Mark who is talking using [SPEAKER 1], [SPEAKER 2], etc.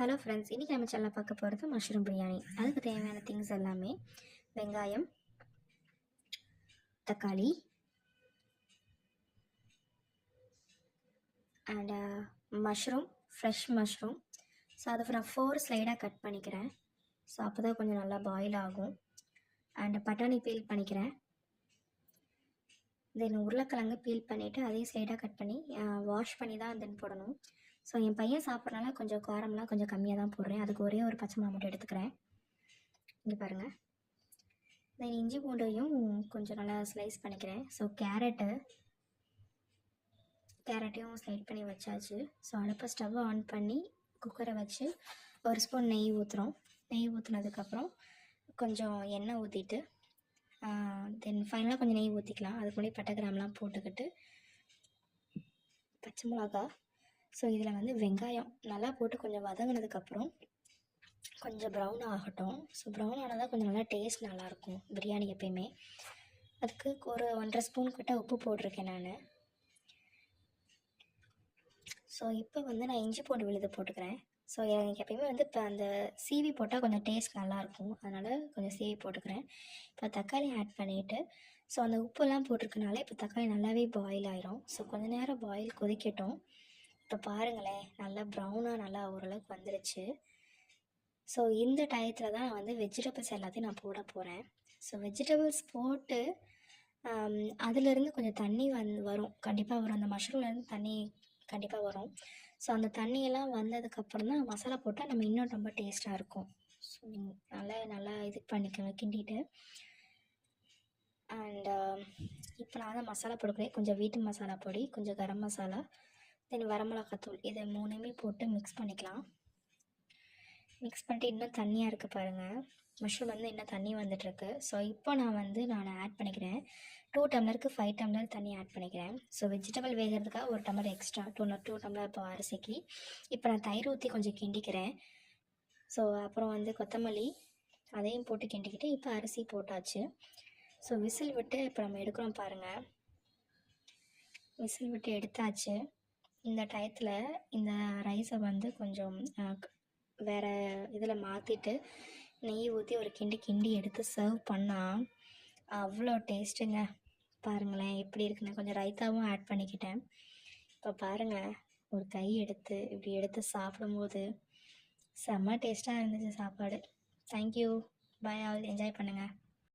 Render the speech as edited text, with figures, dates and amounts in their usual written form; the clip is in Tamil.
[SPEAKER 1] ஹலோ ஃப்ரெண்ட்ஸ், இன்றைக்கி நம்ம சேனலில் பார்க்க போகிறது மஷ்ரூம் பிரியாணி. அதுக்கு தேவையான திங்ஸ் எல்லாமே வெங்காயம், தக்காளி and mushroom, fresh mushroom. So அதை நான் 4 ஸ்லைடாக கட் பண்ணிக்கிறேன். ஸோ அப்போ தான் கொஞ்சம் நல்லா பாயில் ஆகும். அண்ட் பட்டாணி பீல் பண்ணிக்கிறேன். தென் உருளைக்கிழங்கு பீல் பண்ணிவிட்டு அதையும் ஸ்லைடாக கட் பண்ணி வாஷ் பண்ணி தான் தென் போடணும். ஸோ என் பையன் சாப்பிட்றனால கொஞ்சம் காரம்லாம் கொஞ்சம் கம்மியாக தான் போடுறேன். அதுக்கு ஒரே ஒரு பச்சை மிளகா மட்டும் எடுத்துக்கிறேன். இங்கே பாருங்கள். தென் இஞ்சி பூண்டையும் கொஞ்சம் நல்லா ஸ்லைஸ் பண்ணிக்கிறேன். ஸோ கேரட்டையும் ஸ்லைட் பண்ணி வச்சாச்சு. ஸோ அடுப்பை ஸ்டவ்வை ஆன் பண்ணி குக்கரை வச்சு ஒரு ஸ்பூன் நெய் ஊற்றுறோம். நெய் ஊற்றுனதுக்கப்புறம் கொஞ்சம் எண்ணெய் ஊற்றிட்டு தென் ஃபைனலாக கொஞ்சம் நெய் ஊற்றிக்கலாம். அதுக்கு முன்னாடி பட்டை கிராம்லாம் போட்டுக்கிட்டு பச்சை மிளகா. ஸோ இதில் வந்து வெங்காயம் நல்லா போட்டு கொஞ்சம் வதங்கினதுக்கப்புறம் கொஞ்சம் ப்ரௌன் ஆகட்டும். ஸோ ப்ரௌன் ஆனால் தான் கொஞ்சம் நல்லா டேஸ்ட் நல்லாயிருக்கும் பிரியாணி எப்பயுமே. அதுக்கு ஒரு 1.5 ஸ்பூன் கிட்ட உப்பு போட்டிருக்கேன் நான். ஸோ இப்போ வந்து நான் இஞ்சி பூண்டு விழுது போட்டுக்கிறேன். ஸோ எனக்கு எப்பயுமே வந்து இப்போ அந்த சீவி போட்டால் கொஞ்சம் டேஸ்ட் நல்லாயிருக்கும், அதனால் கொஞ்சம் சீவி போட்டுக்கிறேன். இப்போ தக்காளி ஆட் பண்ணிவிட்டு ஸோ அந்த உப்புலாம் போட்டிருக்கனால இப்போ தக்காளி நல்லாவே பாயில் ஆயிரும். ஸோ கொஞ்சம் நேரம் பாயில் கொதிக்கட்டும். இப்போ பாருங்களேன், நல்லா ப்ரௌனாக நல்லா ஓரளவுக்கு வந்துருச்சு. ஸோ இந்த டயத்தில் தான் நான் வந்து வெஜிடபிள்ஸ் எல்லாத்தையும் நான் போட போகிறேன். ஸோ வெஜிடபிள்ஸ் போட்டு அதிலேருந்து கொஞ்சம் தண்ணி வரும், கண்டிப்பாக வரும். அந்த மஷ்ரூம்லேருந்து தண்ணி கண்டிப்பாக வரும். ஸோ அந்த தண்ணியெல்லாம் வந்ததுக்கப்புறம் தான் மசாலா போட்டால் நம்ம இன்னும் ரொம்ப டேஸ்ட்டாக இருக்கும். ஸோ நல்லா இது பண்ணிக்கணும் கிண்டிட்டு. அண்ட் இப்போ நான் வந்து மசாலா போடுக்கிறேன். கொஞ்சம் வீட்டு மசாலா பொடி, கொஞ்சம் கரம் மசாலா, தென் வரமிளகாத்தூள், இதை 3மே போட்டு மிக்ஸ் பண்ணிக்கலாம். மிக்ஸ் பண்ணிட்டு இன்னும் தண்ணியாக இருக்குது பாருங்கள். மஷ்ரூம் வந்து இன்னும் தண்ணி வந்துட்டுருக்கு. ஸோ இப்போ நான் ஆட் பண்ணிக்கிறேன். 2 டம்ளருக்கு 5 டம்ளர் தண்ணி ஆட் பண்ணிக்கிறேன். ஸோ வெஜிடபிள் வேகிறதுக்காக 1 டம்ளர் எக்ஸ்ட்ரா, 2 டம்ளர் இப்போ அரிசிக்கு. இப்போ நான் தயிர் ஊற்றி கொஞ்சம் கிண்டிக்கிறேன். ஸோ அப்புறம் வந்து கொத்தமல்லி அதையும் போட்டு கிண்டிக்கிட்டு இப்போ அரிசி போட்டாச்சு. ஸோ விசில் விட்டு இப்போ நம்ம எடுக்கிறோம் பாருங்கள். விசில் விட்டு எடுத்தாச்சு. இந்த டயத்தில் இந்த ரைஸை வந்து கொஞ்சம் வேறு இதில் மாற்றிட்டு நெய் ஊற்றி ஒரு கிண்டி எடுத்து சர்வ் பண்ணால் அவ்வளோ டேஸ்ட்டுங்க. பாருங்களேன் எப்படி இருக்குன்னு. கொஞ்சம் ரைத்தாவும் ஆட் பண்ணிக்கிட்டேன். இப்போ பாருங்கள், ஒரு கை எடுத்து இப்படி எடுத்து சாப்பிடும்போது செம்ம டேஸ்ட்டாக இருந்துச்சு சாப்பாடு. தேங்க்யூ, பாய் ஆல், என்ஜாய் பண்ணுங்கள்.